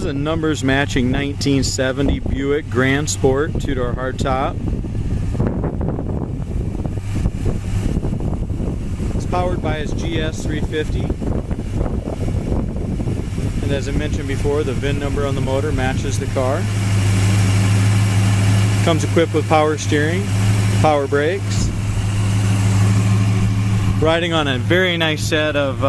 a numbers matching 1970 Buick Grand Sport 2-door hardtop. It's powered by his GS 350. And as I mentioned before, the VIN number on the motor matches the car. Comes equipped with power steering, power brakes. Riding on a very nice set of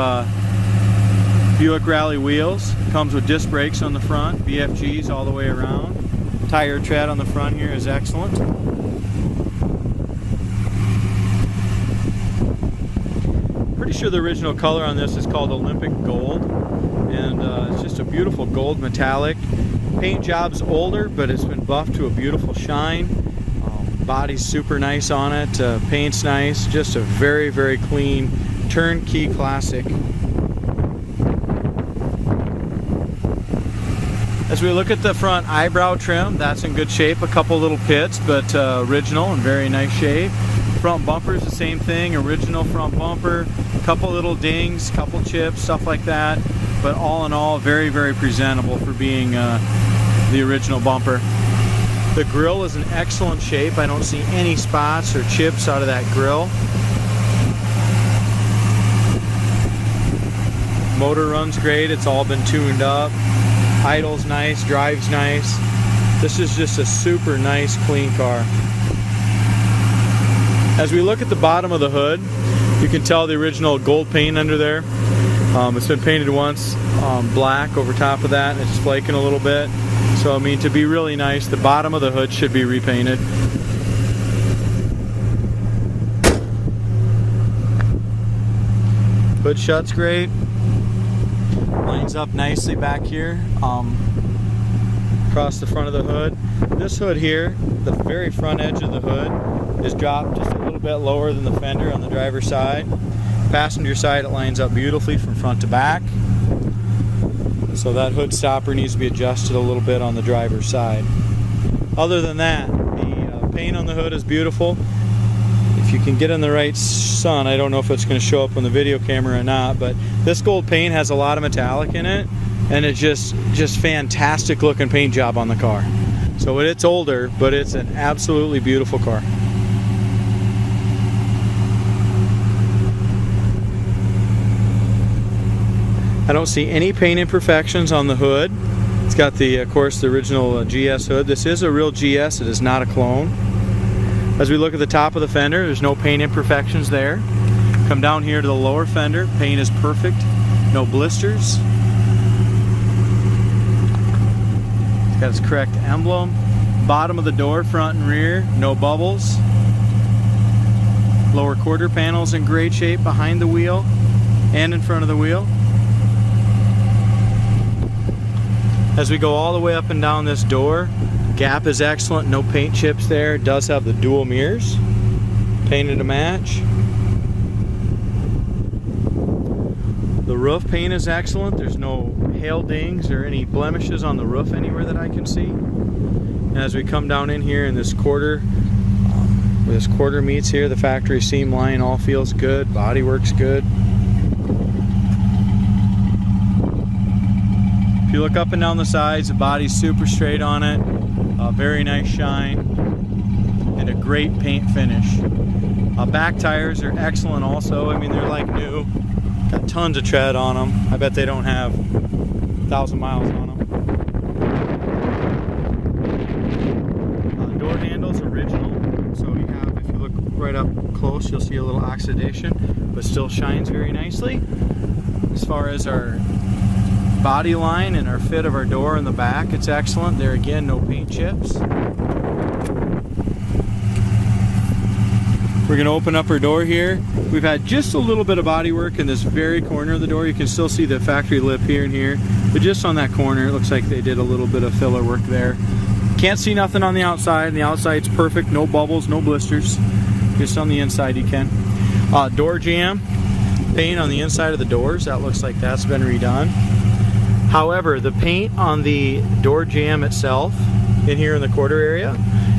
Buick Rally wheels. Comes with disc brakes on the front, BFGs all the way around. Tire tread on the front here is excellent. Pretty sure the original color on this is called Olympic Gold, and it's just a beautiful gold metallic. Paint job's older, but it's been buffed to a beautiful shine. Body's super nice on it, paint's nice, just a very, very clean turnkey classic. As we look at the front eyebrow trim, that's in good shape. A couple little pits, but original and very nice shape. Front bumper's the same thing, original front bumper. Couple little dings, couple chips, stuff like that. But all in all, very, very presentable for being the original bumper. The grille is in excellent shape. I don't see any spots or chips out of that grille. Motor runs great. It's all been tuned up. Idle's nice, drives nice. This is just a super nice, clean car. As we look at the bottom of the hood, you can tell the original gold paint under there. It's been painted once black over top of that, and it's flaking a little bit. So I mean, to be really nice, the bottom of the hood should be repainted. Hood shuts great. Lines up nicely back here across the front of the hood. This hood here, the very front edge of the hood, is dropped just a little bit lower than the fender on the driver's side. Passenger side, it lines up beautifully from front to back. So that hood stopper needs to be adjusted a little bit on the driver's side. Other than that, the paint on the hood is beautiful. If you can get in the right sun, I don't know if it's going to show up on the video camera or not, but this gold paint has a lot of metallic in it, and it's just fantastic looking paint job on the car. So it's older, but it's an absolutely beautiful car. I don't see any paint imperfections on the hood. It's got the, of course, the original GS hood. This is a real GS, it is not a clone. As we look at the top of the fender, there's no paint imperfections there. Come down here to the lower fender, paint is perfect, no blisters. It's got its correct emblem. Bottom of the door, front and rear, no bubbles. Lower quarter panel's in great shape behind the wheel and in front of the wheel. As we go all the way up and down this door, gap is excellent, no paint chips there. It does have the dual mirrors, painted to match. The roof paint is excellent. There's no hail dings or any blemishes on the roof anywhere that I can see. And as we come down in here in this quarter, where this quarter meets here, the factory seam line all feels good, body works good. If you look up and down the sides, the body's super straight on it, very nice shine, and a great paint finish. Back tires are excellent also. I mean, they're like new. Got tons of tread on them. I bet they don't have 1,000 miles on them. Door handles original, so you have, if you look right up close, you'll see a little oxidation, but still shines very nicely. As far as our body line and our fit of our door in the back, it's excellent. There again, no paint chips. We're going to open up our door here. We've had just a little bit of body work in this very corner of the door. You can still see the factory lip here and here, but just on that corner it looks like they did a little bit of filler work there. Can't see nothing on the outside. The outside's perfect, no bubbles, no blisters. Just on the inside you can. Door jamb paint on the inside of the doors, that looks like that's been redone. However, the paint on the door jamb itself, in here in the quarter area,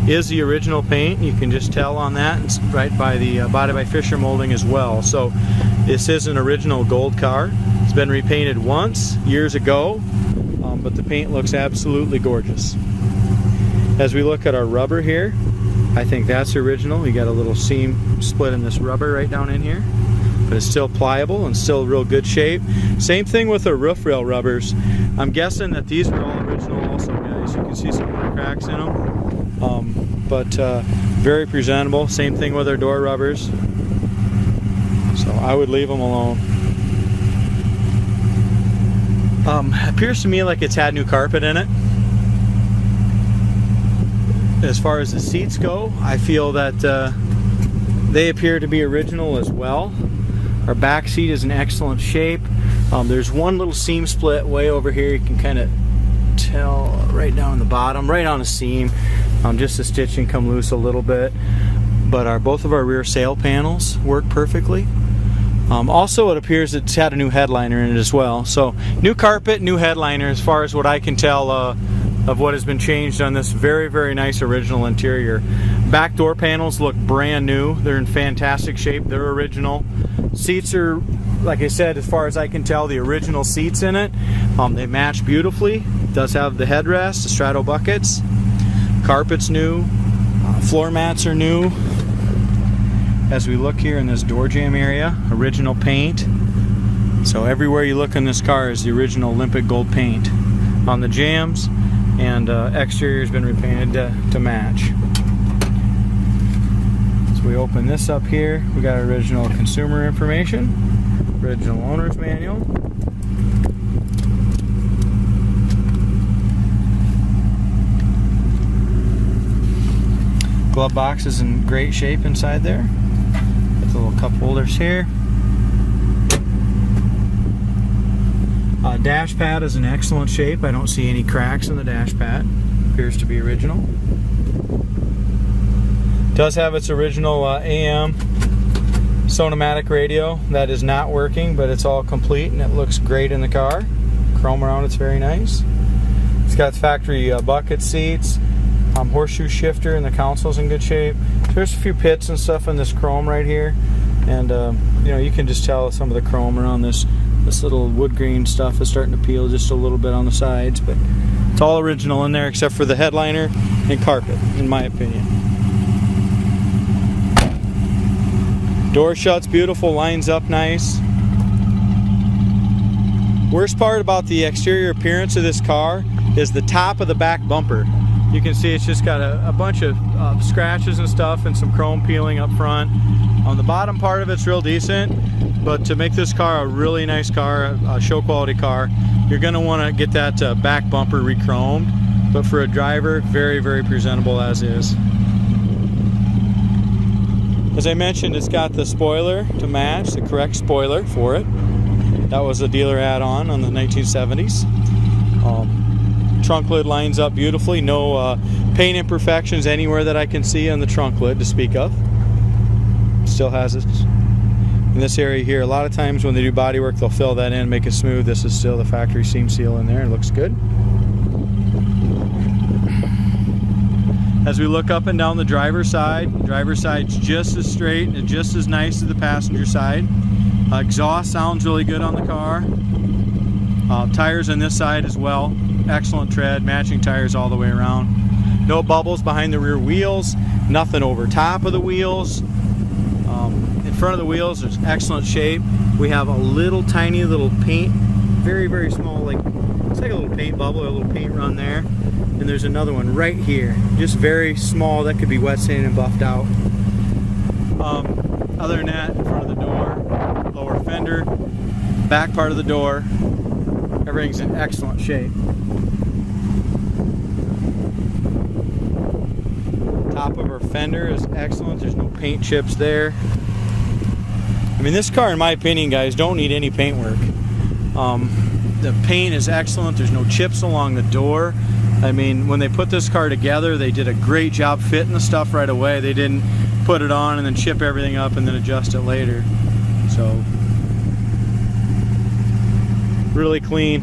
is the original paint. You can just tell on that. It's right by the body by Fisher molding as well. So this is an original gold car. It's been repainted once, years ago. but the paint looks absolutely gorgeous. As we look at our rubber here, I think that's original. You got a little seam split in this rubber right down in here, but it's still pliable and still real good shape. Same thing with our roof rail rubbers. I'm guessing that these are all original also, guys. You can see some more cracks in them, but very presentable. Same thing with our door rubbers. So I would leave them alone. Appears to me like it's had new carpet in it. As far as the seats go, I feel that they appear to be original as well. Our back seat is in excellent shape. There's one little seam split way over here. You can kind of tell right down the bottom, right on a seam. Just the stitching come loose a little bit. But both of our rear sail panels work perfectly. Also, it appears it's had a new headliner in it as well. So, new carpet, new headliner, as far as what I can tell of what has been changed on this very, very nice original interior. Back door panels look brand new. They're in fantastic shape. They're original. Seats are, like I said, as far as I can tell, the original seats in it. They match beautifully. It does have the headrest, the straddle buckets. Carpet's new. Floor mats are new. As we look here in this door jamb area, original paint. So everywhere you look in this car is the original Olympic gold paint on the jambs, and exterior has been repainted to match. So we open this up here. We got original consumer information, original owner's manual. Glove box is in great shape inside there. With the little cup holders here. Dash pad is in excellent shape. I don't see any cracks in the dash pad. Appears to be original. Does have its original AM Sonomatic radio. That is not working, but it's all complete and it looks great in the car. Chrome around, it's very nice. It's got factory bucket seats. Horseshoe shifter, and the console's in good shape. There's a few pits and stuff in this chrome right here, and you know, you can just tell some of the chrome around this little wood grain stuff is starting to peel just a little bit on the sides, but it's all original in there except for the headliner and carpet, in my opinion. Door shuts beautiful, lines up nice. Worst part about the exterior appearance of this car is the top of the back bumper. You can see it's just got a bunch of scratches and stuff and some chrome peeling up front. On the bottom part of it's real decent, but to make this car a really nice car, a show quality car, you're going to want to get that back bumper re-chromed. But for a driver, very, very presentable as is. As I mentioned, it's got the spoiler to match, the correct spoiler for it. That was a dealer add-on the 1970s. Trunk lid lines up beautifully. No paint imperfections anywhere that I can see on the trunk lid to speak of. Still has it in this area here. A lot of times when they do body work, they'll fill that in, make it smooth. This is still the factory seam seal in there. It looks good. As we look up and down the driver's side's just as straight and just as nice as the passenger side. Exhaust sounds really good on the car. Tires on this side as well. Excellent tread, matching tires all the way around. No bubbles behind the rear wheels, nothing over top of the wheels. In front of the wheels, there's excellent shape. We have a little tiny little paint, very, very small, it's like a little paint bubble, a little paint run there. And there's another one right here, just very small, that could be wet sanded and buffed out. Other than that, in front of the door, lower fender, back part of the door, everything's in excellent shape. Top of our fender is excellent. There's no paint chips there. I mean, this car, in my opinion, guys, don't need any paint work. The paint is excellent. There's no chips along the door. I mean, when they put this car together, they did a great job fitting the stuff right away. They didn't put it on and then chip everything up and then adjust it later. So, really clean.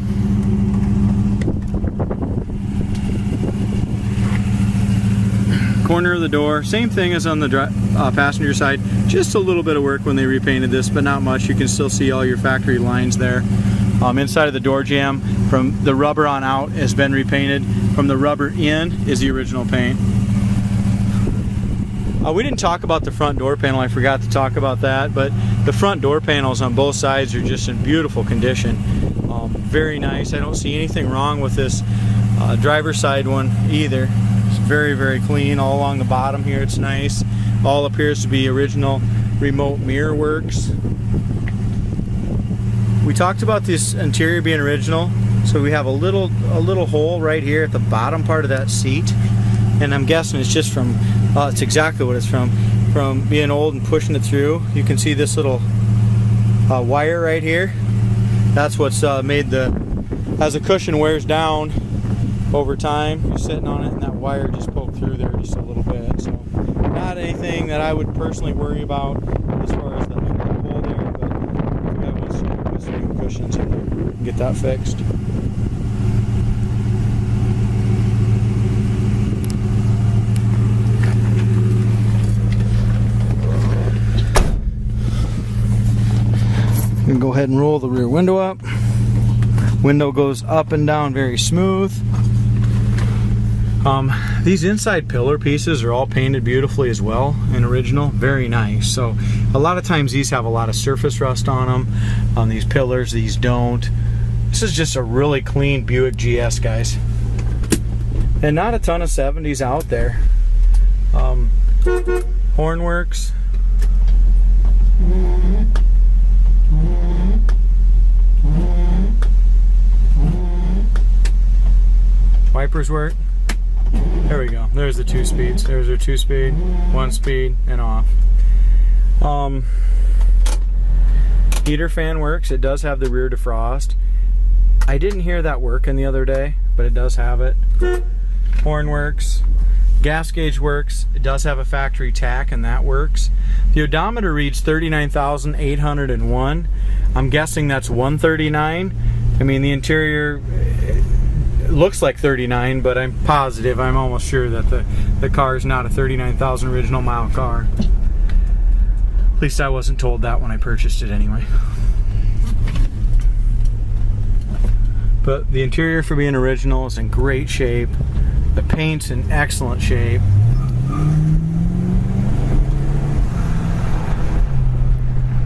Corner of the door, same thing as on the passenger side, just a little bit of work when they repainted this, but not much. You can still see all your factory lines there. Inside of the door jamb, from the rubber on out, has been repainted. From the rubber in is the original paint. We didn't talk about the front door panel. I forgot to talk about that, but the front door panels on both sides are just in beautiful condition. Very nice. I don't see anything wrong with this driver's side one either. It's very, very clean. All along the bottom here, it's nice. All appears to be original remote mirror works. We talked about this interior being original, so we have a little hole right here at the bottom part of that seat, and I'm guessing it's just from it's exactly what it's from being old and pushing it through. You can see this little wire right here. That's what's made as the cushion wears down over time, you're sitting on it and that wire just poked through there just a little bit. So not anything that I would personally worry about as far as the hole there, but I want to put some new cushions in there and get that fixed. I'm going to go ahead and roll the rear window up. Window goes up and down very smooth. These inside pillar pieces are all painted beautifully as well in original. Very nice. So a lot of times these have a lot of surface rust on them. On these pillars, these don't. This is just a really clean Buick GS, guys. And not a ton of 70s out there. Horn works. Wipers work. There we go. There's the 2 speeds. There's our 2-speed, 1-speed, and off. Heater fan works. It does have the rear defrost. I didn't hear that working the other day, but it does have it. Horn works. Gas gauge works. It does have a factory tack, and that works. The odometer reads 39,801. I'm guessing that's 139. I mean, the interior looks like 39, but I'm positive, I'm almost sure that the car is not a 39,000 original mile car. At least I wasn't told that when I purchased it anyway. But the interior, for being original, is in great shape. The paint's in excellent shape.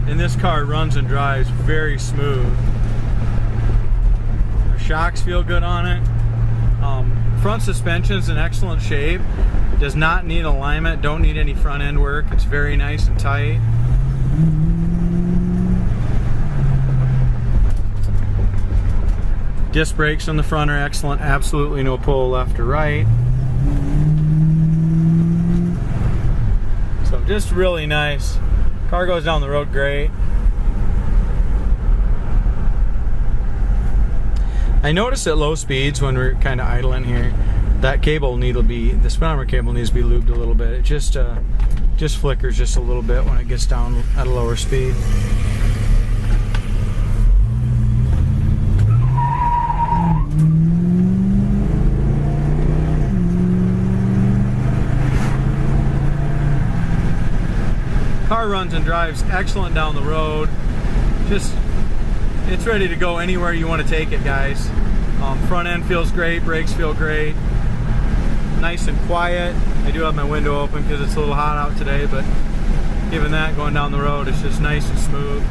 And this car runs and drives very smooth. The shocks feel good on it. Front suspension's in excellent shape. Does not need alignment, don't need any front end work. It's very nice and tight. Disc brakes on the front are excellent. Absolutely no pull left or right. So just really nice. Car goes down the road great. I noticed at low speeds when we're kind of idling here, that cable the speedometer cable needs to be lubed a little bit. It just flickers just a little bit when it gets down at a lower speed. Car runs and drives excellent down the road. It's ready to go anywhere you want to take it, guys. Front end feels great, brakes feel great. Nice and quiet. I do have my window open because it's a little hot out today, but given that, going down the road, it's just nice and smooth.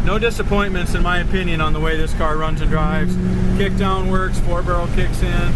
No disappointments in my opinion on the way this car runs and drives. Kick down works, 4-barrel kicks in.